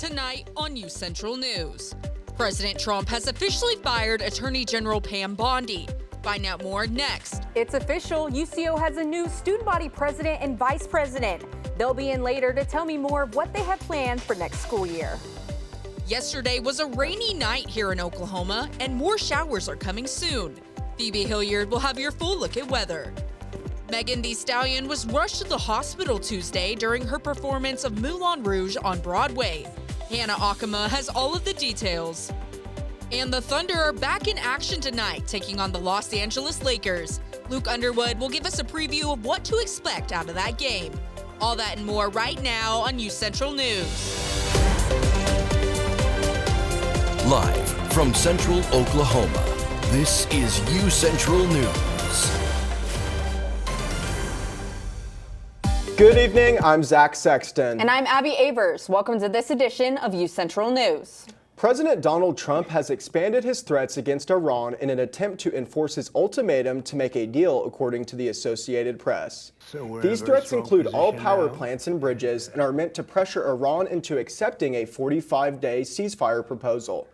tonight on UCentral News. President Trump has officially fired Attorney General Pam Bondi. Find out more next. It's official. UCO has a new student body president and vice president. They'll be in later to tell me more of what they have planned for next school year. Yesterday was a rainy night here in Oklahoma, and more showers are coming soon. Phoebe Hilliard will have your full look at weather. Megan Thee Stallion was rushed to the hospital Tuesday during her performance of Moulin Rouge on Broadway. Hannah Akama has all of the details. And the Thunder are back in action tonight, taking on the Los Angeles Lakers. Luke Underwood will give us a preview of what to expect out of that game. All that and more right now on UCentral News. Live from Central Oklahoma, this is UCentral News. Good evening, I'm Zach Sexton. And I'm Abby Avers. Welcome to this edition of UCentral News. President Donald Trump has expanded his threats against Iran in an attempt to enforce his ultimatum to make a deal, according to the Associated Press. These threats include all power plants and bridges and are meant to pressure Iran into accepting a 45-day ceasefire proposal.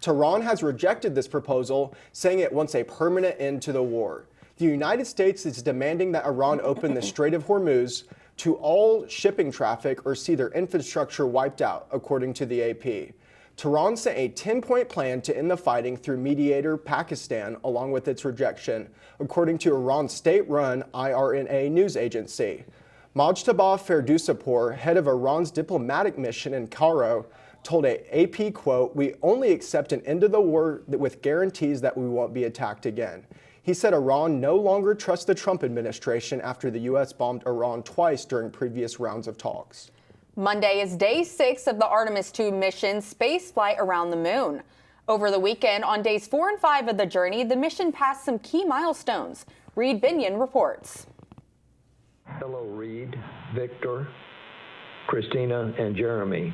Tehran has rejected this proposal, saying it wants a permanent end to the war. The United States is demanding that Iran open the Strait of Hormuz to all shipping traffic or see their infrastructure wiped out, according to the AP. Tehran sent a 10-point plan to end the fighting through mediator Pakistan, along with its rejection, according to Iran's state-run IRNA news agency. Mojtaba Ferdowsipour, head of Iran's diplomatic mission in Cairo, told a AP, quote, "We only accept an end to the war with guarantees that we won't be attacked again." He said Iran no longer trusts the Trump administration after the U.S. bombed Iran twice during previous rounds of talks. Monday is day 6 of the Artemis II mission space flight around the moon. Over the weekend, on days 4 and 5 of the journey, the mission passed some key milestones. Reed Binion reports. Hello, Reed, Victor, Christina, and Jeremy.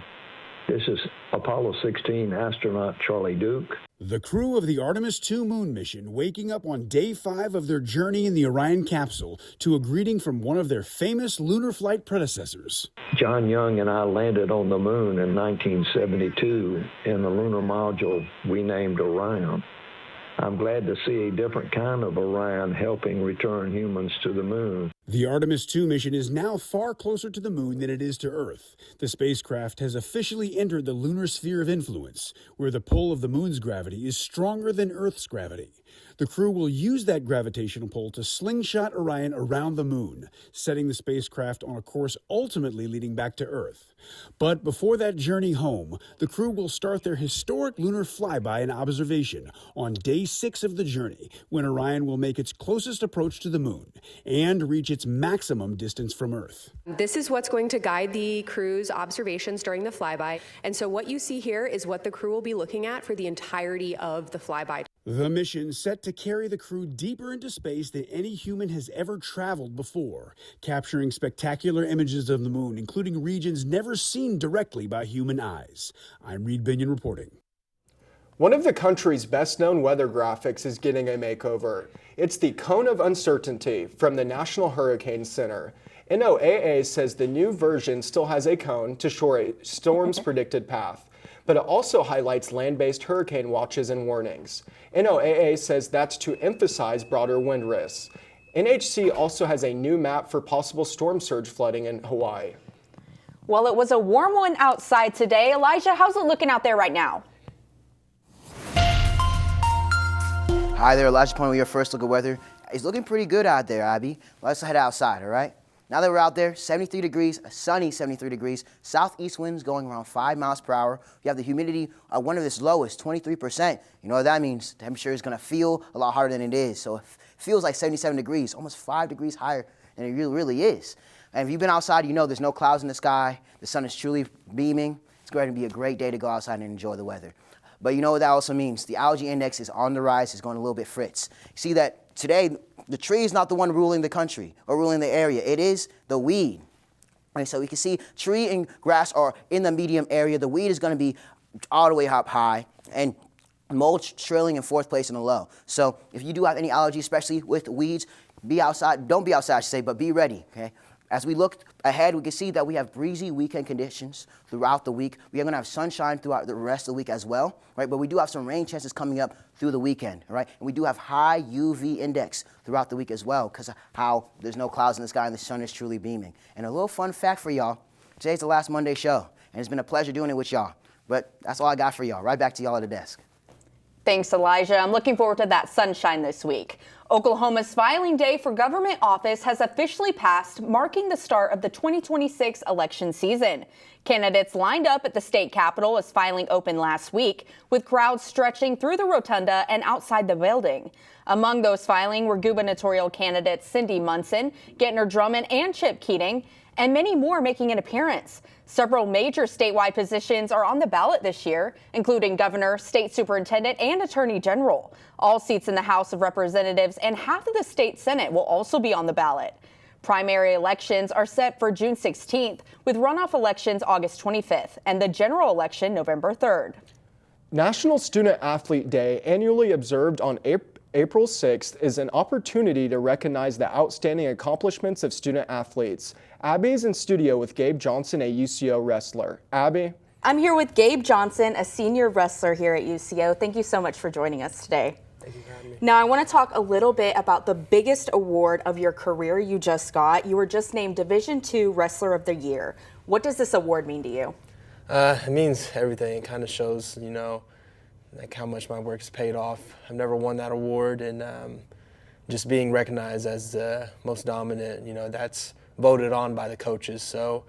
This is Apollo 16 astronaut Charlie Duke. The crew of the Artemis II moon mission waking up on day 5 of their journey in the Orion capsule to a greeting from one of their famous lunar flight predecessors. John Young and I landed on the moon in 1972 in the lunar module we named Orion. I'm glad to see a different kind of Orion helping return humans to the moon. The Artemis II mission is now far closer to the moon than it is to Earth. The spacecraft has officially entered the lunar sphere of influence, where the pull of the moon's gravity is stronger than Earth's gravity. The crew will use that gravitational pull to slingshot Orion around the moon, setting the spacecraft on a course ultimately leading back to Earth. But before that journey home, the crew will start their historic lunar flyby and observation on day 6 of the journey, when Orion will make its closest approach to the moon and reach its maximum distance from Earth. This is what's going to guide the crew's observations during the flyby. And so what you see here is what the crew will be looking at for the entirety of the flyby. The mission set to carry the crew deeper into space than any human has ever traveled before, capturing spectacular images of the moon, including regions never seen directly by human eyes. I'm Reed Binion reporting. One of the country's best-known weather graphics is getting a makeover. It's the Cone of Uncertainty from the National Hurricane Center. NOAA says the new version still has a cone to show a storm's predicted path, but it also highlights land-based hurricane watches and warnings. NOAA says that's to emphasize broader wind risks. NHC also has a new map for possible storm surge flooding in Hawaii. Well, it was a warm one outside today. Elijah, how's it looking out there right now? Hi there, Elijah Point with your first look at weather. It's looking pretty good out there, Abby. Let's head outside, all right? Now that we're out there, 73 degrees, a sunny 73 degrees, southeast winds going around 5 miles per hour. You have the humidity, one of its lowest, 23%. You know what that means? The temperature is going to feel a lot hotter than it is. So it feels like 77 degrees, almost 5 degrees higher than it really is. And if you've been outside, you know there's no clouds in the sky. The sun is truly beaming. It's going to be a great day to go outside and enjoy the weather. But you know what that also means? The algae index is on the rise. It's going a little bit fritz. You see that today, the tree is not the one ruling the country or ruling the area. It is the weed. And so we can see tree and grass are in the medium area. The weed is going to be all the way up high. And mulch trailing in 4th place in the low. So if you do have any allergy, especially with weeds, be outside. Don't be outside, I should say, but be ready, okay? As we look ahead, we can see that we have breezy weekend conditions throughout the week. We are going to have sunshine throughout the rest of the week as well, right? But we do have some rain chances coming up through the weekend, right? And we do have high UV index throughout the week as well because of how there's no clouds in the sky and the sun is truly beaming. And a little fun fact for y'all, today's the last Monday show, and it's been a pleasure doing it with y'all. But that's all I got for y'all. Right back to y'all at the desk. Thanks, Elijah. I'm looking forward to that sunshine this week. Oklahoma's filing day for government office has officially passed, marking the start of the 2026 election season. Candidates lined up at the state capitol as filing opened last week, with crowds stretching through the rotunda and outside the building. Among those filing were gubernatorial candidates Cindy Munson, Gentner Drummond, and Chip Keating, and many more making an appearance. Several major statewide positions are on the ballot this year, including governor, state superintendent, and attorney general. All seats in the House of Representatives and half of the state Senate will also be on the ballot. Primary elections are set for June 16th, with runoff elections August 25th and the general election November 3rd. National Student Athlete Day, annually observed on April 6th, is an opportunity to recognize the outstanding accomplishments of student athletes. Abby's in studio with Gabe Johnson, a UCO wrestler. Abby? I'm here with Gabe Johnson, a senior wrestler here at UCO. Thank you so much for joining us today. Thank you for having me. Now, I want to talk a little bit about the biggest award of your career you just got. You were just named Division II Wrestler of the Year. What does this award mean to you? It means everything. It kind of shows, like how much my work's paid off. I've never won that award, and just being recognized as the most dominant, that's voted on by the coaches. So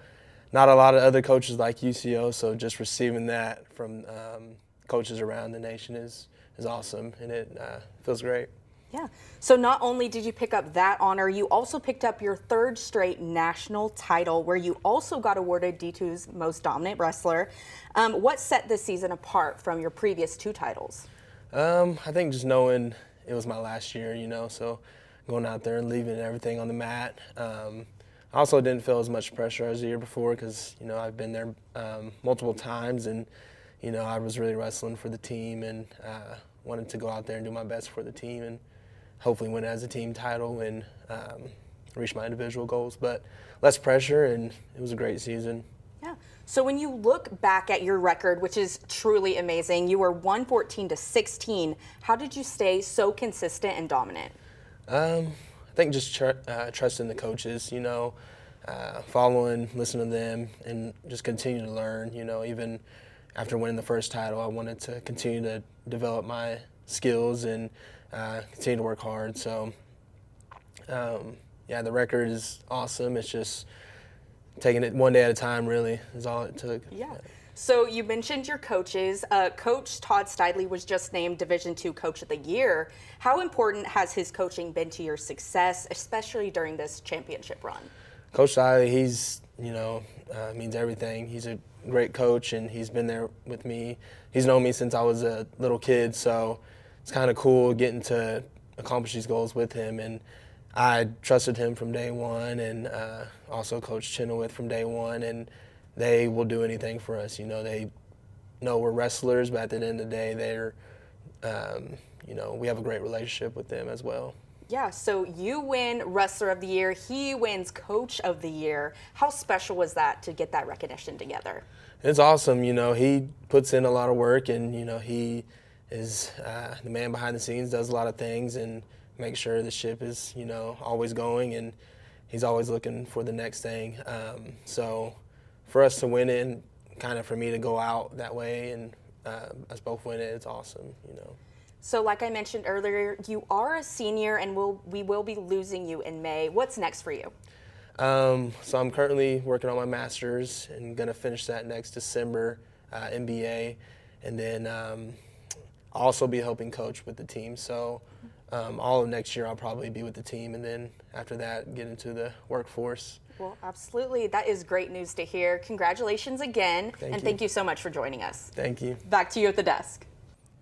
not a lot of other coaches like UCO, so just receiving that from coaches around the nation is awesome, and it feels great. Yeah. So not only did you pick up that honor, you also picked up your third straight national title, where you also got awarded D2's most dominant wrestler. What set this season apart from your previous two titles? I think just knowing it was my last year, so going out there and leaving everything on the mat. I also didn't feel as much pressure as the year before because, I've been there multiple times, and, I was really wrestling for the team and wanted to go out there and do my best for the team and hopefully win as a team title and reach my individual goals. But less pressure, and it was a great season. Yeah. So when you look back at your record, which is truly amazing, you were 114-16. How did you stay so consistent and dominant? I think just trusting the coaches, following, listening to them, and just continue to learn. Even after winning the first title, I wanted to continue to develop my skills and continue to work hard. So, the record is awesome. It's just taking it one day at a time, really, is all it took. Yeah. So you mentioned your coaches. Coach Todd Stidley was just named Division II Coach of the Year. How important has his coaching been to your success, especially during this championship run? Coach Stidley, he's, means everything. He's a great coach, and he's been there with me. He's known me since I was a little kid, so it's kind of cool getting to accomplish these goals with him. And I trusted him from day one, and also Coach Chenoweth from day one, and they will do anything for us. They know we're wrestlers, but at the end of the day, they're, we have a great relationship with them as well. Yeah, so you win Wrestler of the Year, he wins Coach of the Year. How special was that to get that recognition together? It's awesome. He puts in a lot of work, and, he is the man behind the scenes, does a lot of things, and makes sure the ship is, always going, and he's always looking for the next thing. So for us to win it, and kind of for me to go out that way and us both win it, it's awesome, So like I mentioned earlier, you are a senior, and we will be losing you in May. What's next for you? So I'm currently working on my master's and going to finish that next December, MBA, and then I'll also be helping coach with the team. So all of next year I'll probably be with the team, and then after that get into the workforce. Well, absolutely. That is great news to hear. Congratulations again, thank you so much for joining us. Thank you. Back to you at the desk.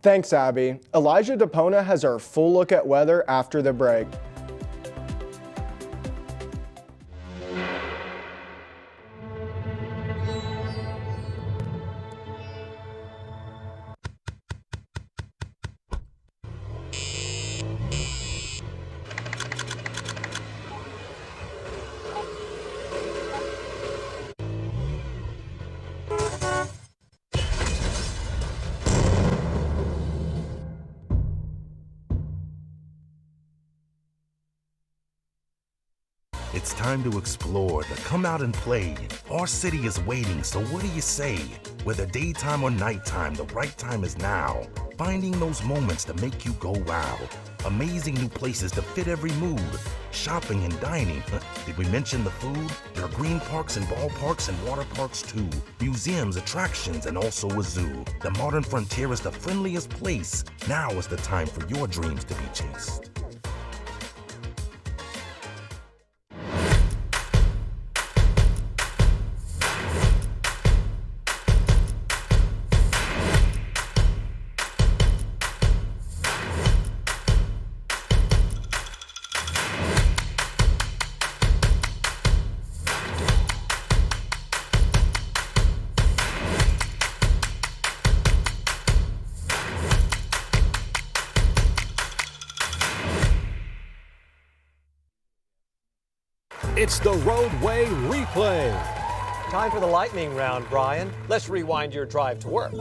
Thanks, Abby. Elijah DePona has our full look at weather after the break. It's time to explore, to come out and play. Our city is waiting, so what do you say? Whether daytime or nighttime, the right time is now. Finding those moments to make you go wow. Amazing new places to fit every mood. Shopping and dining. Did we mention the food? There are green parks and ballparks and water parks too. Museums, attractions, and also a zoo. The modern frontier is the friendliest place. Now is the time for your dreams to be chased. It's the Roadway Replay. Time for the lightning round, Brian. Let's rewind your drive to work.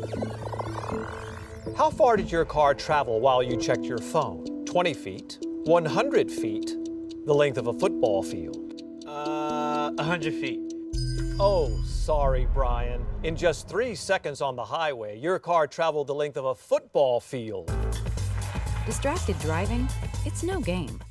How far did your car travel while you checked your phone? 20 feet, 100 feet, the length of a football field? 100 feet. Oh, sorry, Brian. In just 3 seconds on the highway, your car traveled the length of a football field. Distracted driving? It's no game.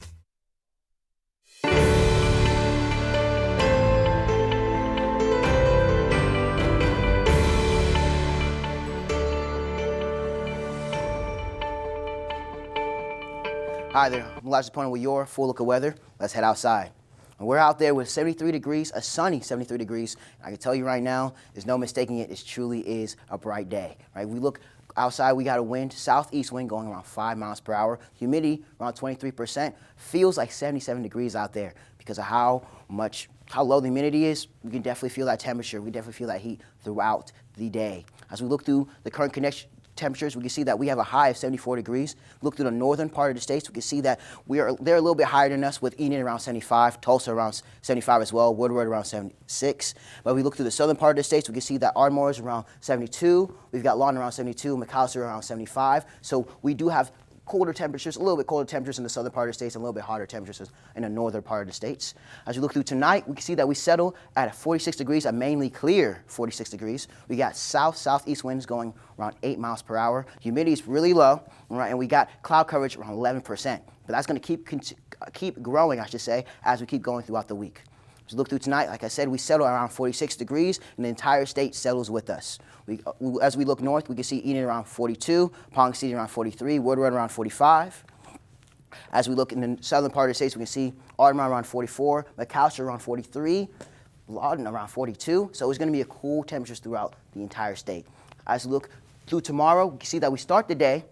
Hi there, I'm Elijah Pointer with your full look of weather. Let's head outside. And we're out there with 73 degrees, a sunny 73 degrees. I can tell you right now, there's no mistaking it. It truly is a bright day. Right? We look outside, we got a wind, southeast wind going around 5 miles per hour. Humidity around 23%. Feels like 77 degrees out there because of how low the humidity is. We can definitely feel that temperature. We definitely feel that heat throughout the day. As we look through the current temperatures, we can see that we have a high of 74 degrees. Look through the northern part of the states, we can see that they're a little bit higher than us, with Enid around 75, Tulsa around 75 as well, Woodward around 76. But if we look through the southern part of the states, we can see that Ardmore is around 72. We've got Lawton around 72, McAllister around 75. So we do have colder temperatures, a little bit colder temperatures in the southern part of the states and a little bit hotter temperatures in the northern part of the states. As we look through tonight, we can see that we settle at 46 degrees, a mainly clear 46 degrees. We got southeast winds going around 8 miles per hour. Humidity is really low, right? And we got cloud coverage around 11%. But that's going to keep growing, I should say, as we keep going throughout the week. As we look through tonight, like I said, we settle around 46 degrees, and the entire state settles with us. As we look north, we can see Enid around 42, Ponca City around 43, Woodward around 45. As we look in the southern part of the states, we can see Ardmore around 44, McAllister around 43, Lawton around 42. So it's going to be a cool temperatures throughout the entire state. As we look through tomorrow, we can see that we start the day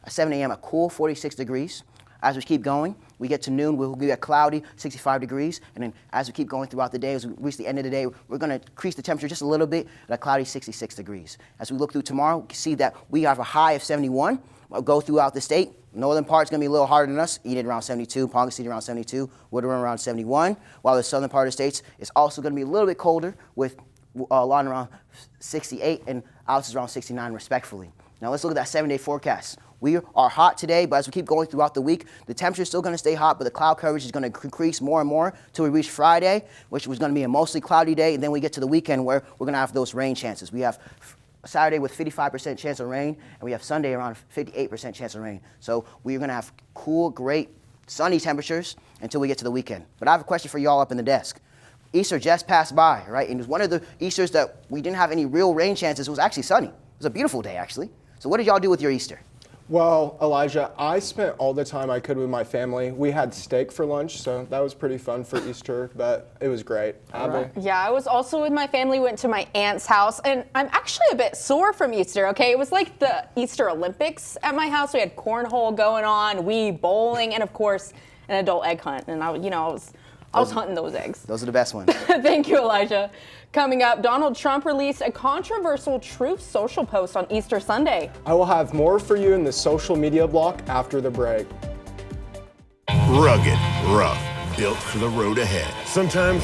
at 7 a.m. a cool 46 degrees. As we keep going, we get to noon, we'll get cloudy, 65 degrees. And then as we keep going throughout the day, as we reach the end of the day, we're going to increase the temperature just a little bit at a cloudy 66 degrees. As we look through tomorrow, we can see that we have a high of 71. We'll go throughout the state. Northern part's going to be a little harder than us. Enid around 72, Ponca City around 72, Woodward around 71. While the southern part of the states is also going to be a little bit colder, with Lawton around 68 and Alice around 69 respectfully. Now let's look at that 7-day forecast. We are hot today, but as we keep going throughout the week, the temperature is still going to stay hot, but the cloud coverage is going to increase more and more until we reach Friday, which was going to be a mostly cloudy day, and then we get to the weekend where we're going to have those rain chances. We have Saturday with 55% chance of rain, and we have Sunday around 58% chance of rain. So we're going to have cool, great, sunny temperatures until we get to the weekend. But I have a question for y'all up in the desk. Easter just passed by, right? And it was one of the Easters that we didn't have any real rain chances. It was actually sunny. It was a beautiful day, actually. So what did y'all do with your Easter? Well, Elijah, I spent all the time I could with my family. We had steak for lunch, so that was pretty fun for Easter, but it was great. Abby? Yeah, I was also with my family, went to my aunt's house, and I'm actually a bit sore from Easter, okay? It was like the Easter Olympics at my house. We had cornhole going on, Wii bowling, and of course, an adult egg hunt. And I was hunting those eggs. Those are the best ones. Thank you, Elijah. Coming up, Donald Trump released a controversial Truth Social post on Easter Sunday. I will have more for you in the social media block after the break. Rugged, rough, built for the road ahead. Sometimes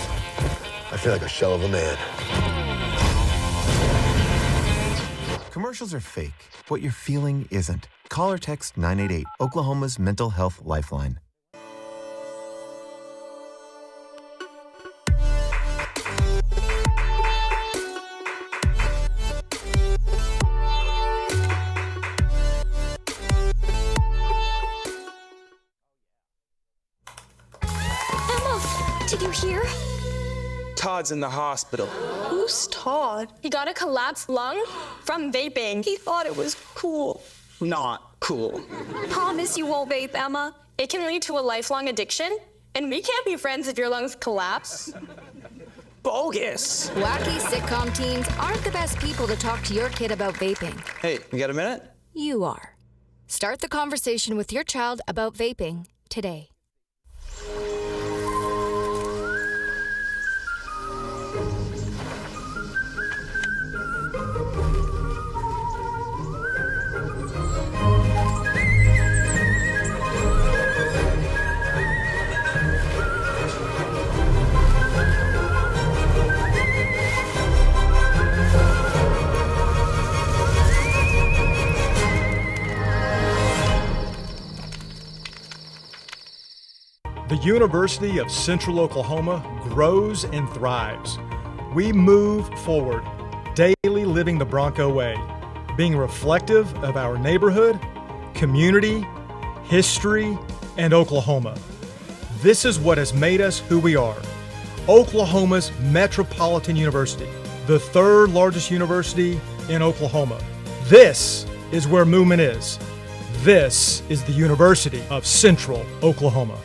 I feel like a shell of a man. Commercials are fake. What you're feeling isn't. Call or text 988, Oklahoma's mental health lifeline. Todd's in the hospital. Who's Todd? He got a collapsed lung from vaping. He thought it was cool. Not cool. Promise you won't vape, Emma. It can lead to a lifelong addiction, and we can't be friends if your lungs collapse. Bogus. Wacky sitcom teens aren't the best people to talk to your kid about vaping. Hey, you got a minute? You are. Start the conversation with your child about vaping today. The University of Central Oklahoma grows and thrives. We move forward, daily living the Bronco way, being reflective of our neighborhood, community, history, and Oklahoma. This is what has made us who we are. Oklahoma's Metropolitan University, the third largest university in Oklahoma. This is where movement is. This is the University of Central Oklahoma.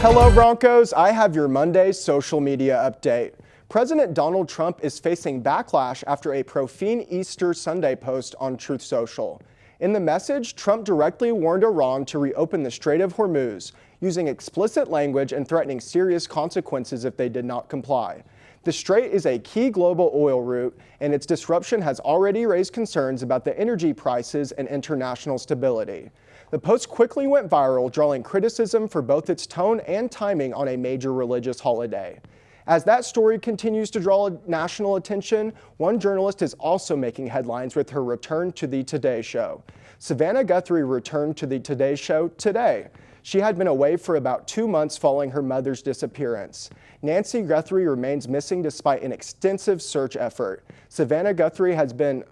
Hello Broncos, I have your Monday social media update. President Donald Trump is facing backlash after a profane Easter Sunday post on Truth Social. In the message, Trump directly warned Iran to reopen the Strait of Hormuz, using explicit language and threatening serious consequences if they did not comply. The strait is a key global oil route, and its disruption has already raised concerns about the energy prices and international stability. The post quickly went viral, drawing criticism for both its tone and timing on a major religious holiday. As that story continues to draw national attention, one journalist is also making headlines with her return to the Today Show. Savannah Guthrie returned to the Today Show today. She had been away for about 2 months following her mother's disappearance. Nancy Guthrie remains missing despite an extensive search effort. Savannah Guthrie has been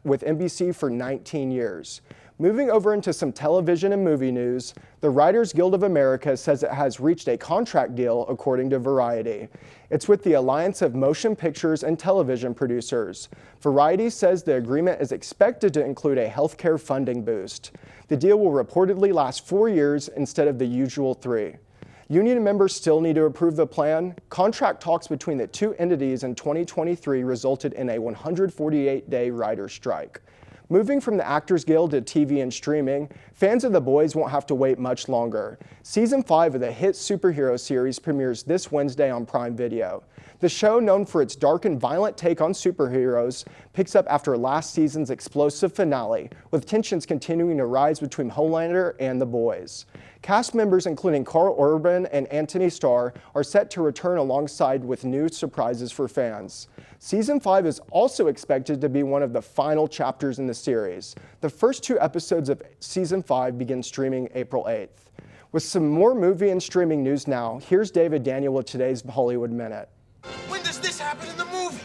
with NBC for 19 years. Moving over into some television and movie news, the Writers Guild of America says it has reached a contract deal, according to Variety. It's with the Alliance of Motion Pictures and Television Producers. Variety says the agreement is expected to include a healthcare funding boost. The deal will reportedly last 4 years instead of the usual 3. Union members still need to approve the plan. Contract talks between the two entities in 2023 resulted in a 148-day writer's strike. Moving from the Actors Guild to TV and streaming, fans of The Boys won't have to wait much longer. Season 5 of the hit superhero series premieres this Wednesday on Prime Video. The show, known for its dark and violent take on superheroes, picks up after last season's explosive finale, with tensions continuing to rise between Homelander and The Boys. Cast members including Carl Urban and Anthony Starr are set to return alongside with new surprises for fans. Season 5 is also expected to be one of the final chapters in the series. The first 2 episodes of Season 5 begin streaming April 8th. With some more movie and streaming news now, here's David Daniel with today's Hollywood Minute. When does this happen in the movie?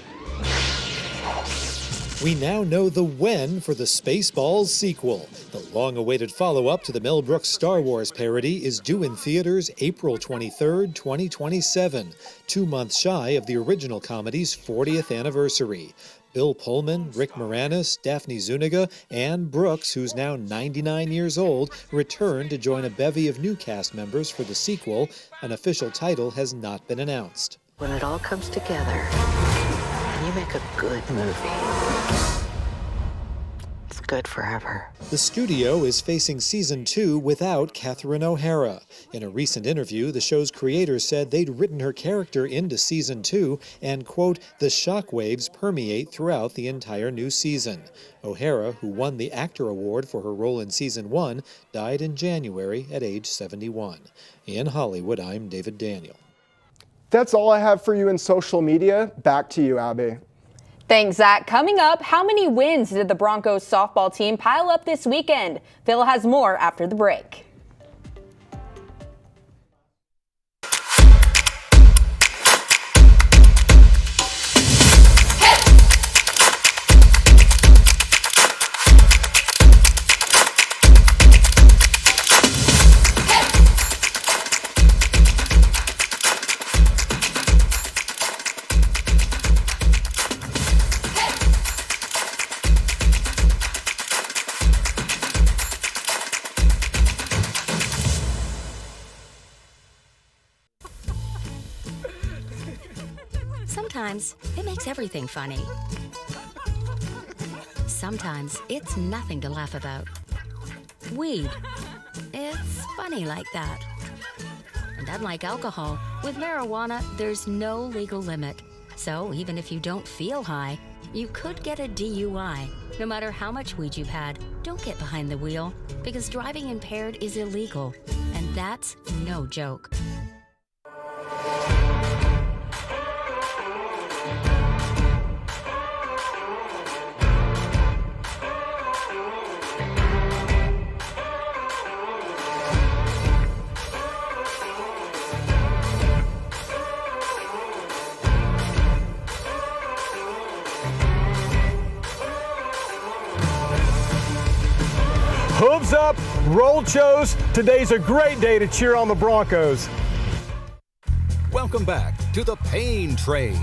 We now know the when for the Spaceballs sequel. The long-awaited follow-up to the Mel Brooks Star Wars parody is due in theaters April 23, 2027, 2 months shy of the original comedy's 40th anniversary. Bill Pullman, Rick Moranis, Daphne Zuniga, and Brooks, who's now 99 years old, return to join a bevy of new cast members for the sequel. An official title has not been announced. When it all comes together, you make a good movie. It's good forever. The studio is facing season 2 without Catherine O'Hara. In a recent interview, the show's creators said they'd written her character into season 2 and, quote, the shockwaves permeate throughout the entire new season. O'Hara, who won the Actor Award for her role in season 1, died in January at age 71. In Hollywood, I'm David Daniel. That's all I have for you in social media. Back to you, Abby. Thanks, Zach. Coming up, how many wins did the Broncos softball team pile up this weekend? Phil has more after the break. Sometimes it makes everything funny. Sometimes it's nothing to laugh about. Weed. It's funny like that. And unlike alcohol, with marijuana, there's no legal limit. So even if you don't feel high, you could get a DUI. No matter how much weed you've had, don't get behind the wheel, because driving impaired is illegal, and that's no joke. Hooves up, roll Chos. Today's a great day to cheer on the Broncos. Welcome back to the Pain Train.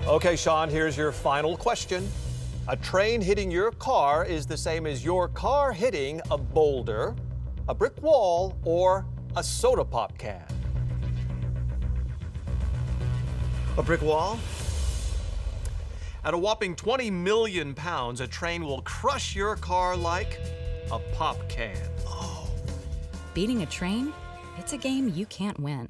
Okay, Sean, here's your final question. A train hitting your car is the same as your car hitting a boulder, a brick wall, or a soda pop can. A brick wall? At a whopping 20 million pounds, a train will crush your car like a pop can. Beating a train? It's a game you can't win.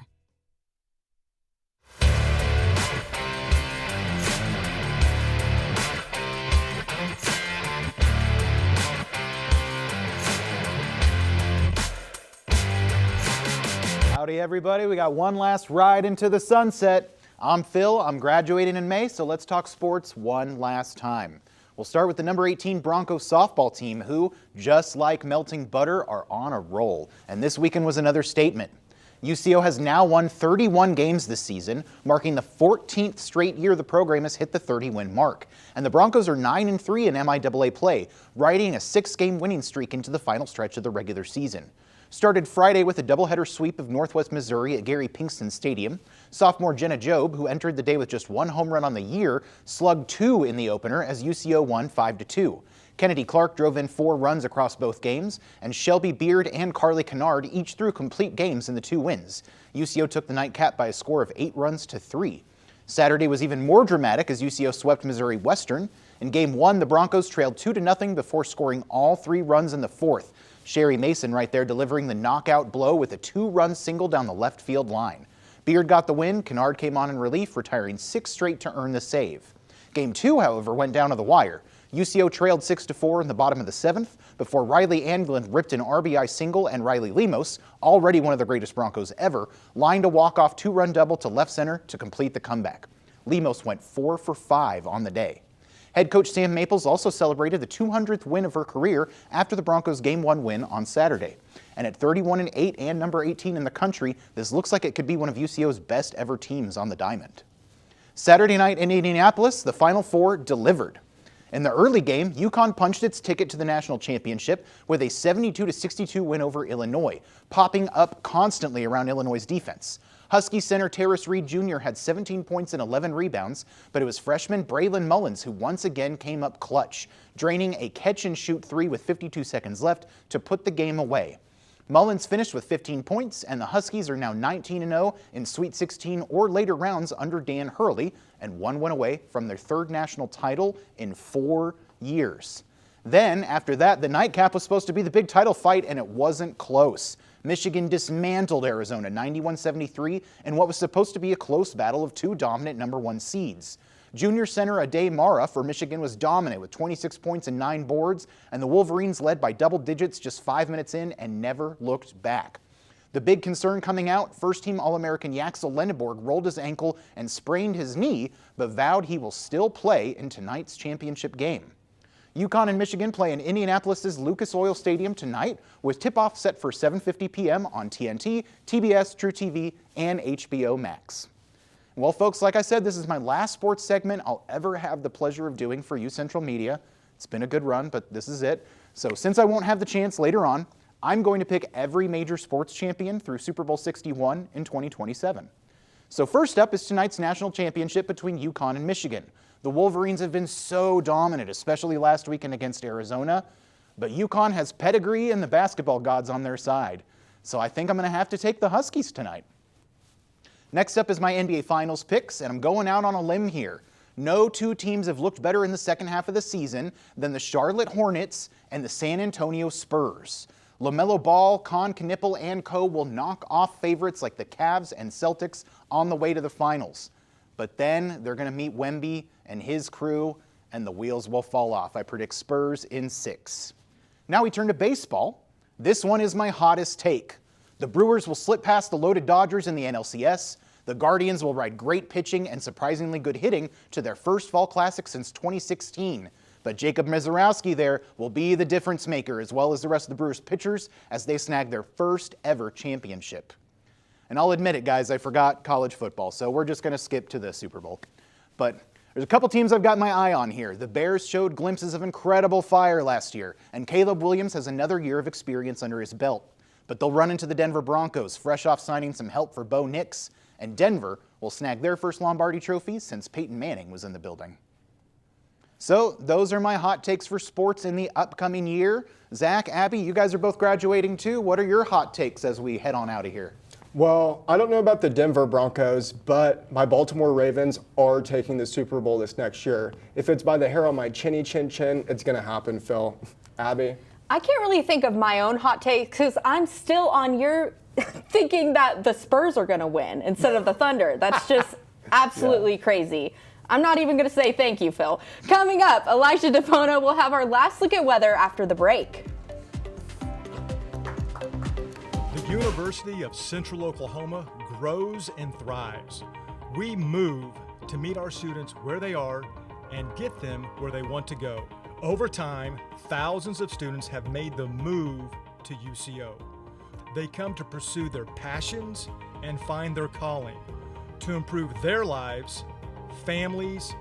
Howdy, everybody. We got one last ride into the sunset. I'm Phil. I'm graduating in May, so let's talk sports one last time. We'll start with the number 18 Broncos softball team, who, just like melting butter, are on a roll. And this weekend was another statement. UCO has now won 31 games this season, marking the 14th straight year the program has hit the 30-win mark. And the Broncos are 9-3 in MIAA play, riding a 6-game winning streak into the final stretch of the regular season. Started Friday with a doubleheader sweep of Northwest Missouri at Gary Pinkston Stadium. Sophomore Jenna Jobe, who entered the day with just one home run on the year, slugged 2 in the opener as UCO won 5-2. Kennedy Clark drove in 4 runs across both games, and Shelby Beard and Carly Kennard each threw complete games in the 2 wins. UCO took the nightcap by a score of 8-3. Saturday was even more dramatic as UCO swept Missouri Western. In Game 1, the Broncos trailed 2-0 before scoring all 3 runs in the 4th. Sherry Mason right there delivering the knockout blow with a 2-run single down the left field line. Beard got the win. Kennard came on in relief, retiring 6 straight to earn the save. Game 2, however, went down to the wire. UCO trailed 6-4 in the bottom of the 7th before Riley Anglin ripped an RBI single, and Riley Lemos, already one of the greatest Broncos ever, lined a walk-off 2-run double to left center to complete the comeback. Lemos went 4 for 5 on the day. Head coach Sam Maples also celebrated the 200th win of her career after the Broncos' Game 1 win on Saturday. And at 31-8 and number 18 in the country, this looks like it could be one of UCO's best ever teams on the diamond. Saturday night in Indianapolis, the Final Four delivered. In the early game, UConn punched its ticket to the national championship with a 72-62 win over Illinois, popping up constantly around Illinois' defense. Husky center Terrace Reed Jr. had 17 points and 11 rebounds, but it was freshman Braylon Mullins who once again came up clutch, draining a catch-and-shoot 3 with 52 seconds left to put the game away. Mullins finished with 15 points, and the Huskies are now 19-0 in Sweet 16 or later rounds under Dan Hurley, and 1 win away from their 3rd national title in 4 years. Then, after that, the nightcap was supposed to be the big title fight, and it wasn't close. Michigan dismantled Arizona 91-73 in what was supposed to be a close battle of 2 dominant number 1 seeds. Junior center Ade Mara for Michigan was dominant with 26 points and 9 boards, and the Wolverines led by double digits just 5 minutes in and never looked back. The big concern coming out, first-team All-American Yaxel Lendeborg rolled his ankle and sprained his knee, but vowed he will still play in tonight's championship game. UConn and Michigan play in Indianapolis' Lucas Oil Stadium tonight, with tip-off set for 7:50 p.m. on TNT, TBS, truTV, and HBO Max. Well, folks, like I said, this is my last sports segment I'll ever have the pleasure of doing for UCentral Media. It's been a good run, but this is it. So since I won't have the chance later on, I'm going to pick every major sports champion through Super Bowl 61 in 2027. So first up is tonight's national championship between UConn and Michigan. The Wolverines have been so dominant, especially last weekend against Arizona, but UConn has pedigree and the basketball gods on their side. So I think I'm going to have to take the Huskies tonight. Next up is my NBA Finals picks, and I'm going out on a limb here. No two teams have looked better in the second half of the season than the Charlotte Hornets and the San Antonio Spurs. LaMelo Ball, Con Knippel, and co. will knock off favorites like the Cavs and Celtics on the way to the finals. But then they're going to meet Wemby and his crew, and the wheels will fall off. I predict Spurs in 6. Now we turn to baseball. This one is my hottest take. The Brewers will slip past the loaded Dodgers in the NLCS. The Guardians will ride great pitching and surprisingly good hitting to their first fall classic since 2016. But Jacob Misiorowski there will be the difference maker, as well as the rest of the Brewers pitchers, as they snag their first ever championship. And I'll admit it, guys, I forgot college football, so we're just going to skip to the Super Bowl. But there's a couple teams I've got my eye on here. The Bears showed glimpses of incredible fire last year, and Caleb Williams has another year of experience under his belt. But they'll run into the Denver Broncos, fresh off signing some help for Bo Nix, and Denver will snag their first Lombardi trophy since Peyton Manning was in the building. So those are my hot takes for sports in the upcoming year. Zach, Abby, you guys are both graduating too. What are your hot takes as we head on out of here? Well, I don't know about the Denver Broncos, but my Baltimore Ravens are taking the Super Bowl this next year. If it's by the hair on my chinny chin chin, it's going to happen, Phil. Abby? I can't really think of my own hot take because I'm still on your thinking that the Spurs are going to win instead of the Thunder. That's just absolutely crazy. I'm not even going to say thank you, Phil. Coming up, Elijah DePono will have our last look at weather after the break. The University of Central Oklahoma grows and thrives. We move to meet our students where they are and get them where they want to go. Over time, thousands of students have made the move to UCO. They come to pursue their passions and find their calling, to improve their lives, families,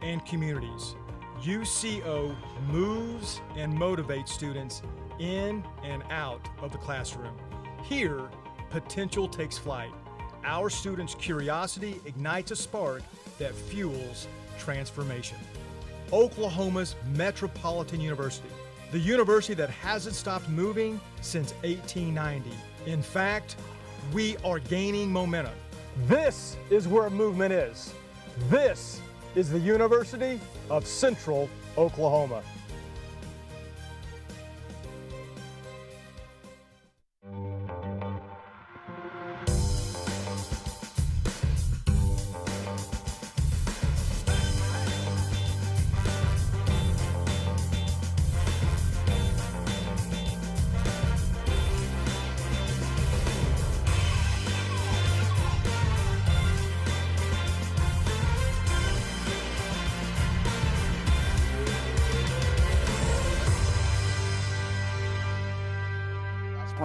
and communities. UCO moves and motivates students in and out of the classroom. Here, potential takes flight. Our students' curiosity ignites a spark that fuels transformation. Oklahoma's Metropolitan University, the university that hasn't stopped moving since 1890. In fact, we are gaining momentum. This is where movement is. This is the University of Central Oklahoma.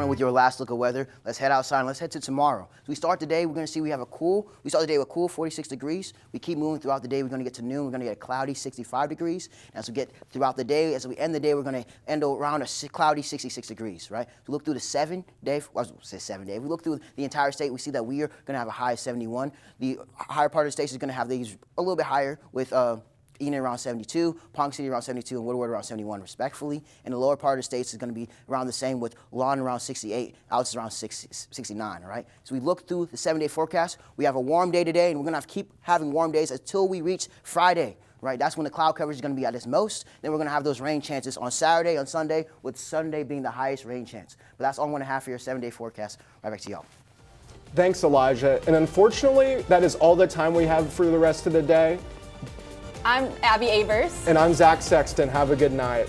With your last look of weather, let's head outside and let's head to tomorrow. So we start the day, we're going to see we start the day with cool 46 degrees. We keep moving throughout the day. We're going to get to noon. We're going to get a cloudy 65 degrees. And as we get throughout the day, as we end the day, we're going to end around a cloudy 66 degrees, right? So look through the 7 day, well, I was going to say 7 day. If we look through the entire state, we see that we are going to have a high of 71. The higher part of the state is going to have these a little bit higher with Enid around 72, Ponca City around 72, and Woodward around 71, respectfully. And the lower part of the states is going to be around the same, with Lawton around 68, Altus around 69, all right? So we look through the 7-day forecast. We have a warm day today, and we're going to keep having warm days until we reach Friday, right? That's when the cloud coverage is going to be at its most. Then we're going to have those rain chances on Saturday, on Sunday, with Sunday being the highest rain chance. But that's all I'm going to have for your 7-day forecast. Right back to y'all. Thanks, Elijah. And unfortunately, that is all the time we have for the rest of the day. I'm Abby Avers. And I'm Zach Sexton. Have a good night.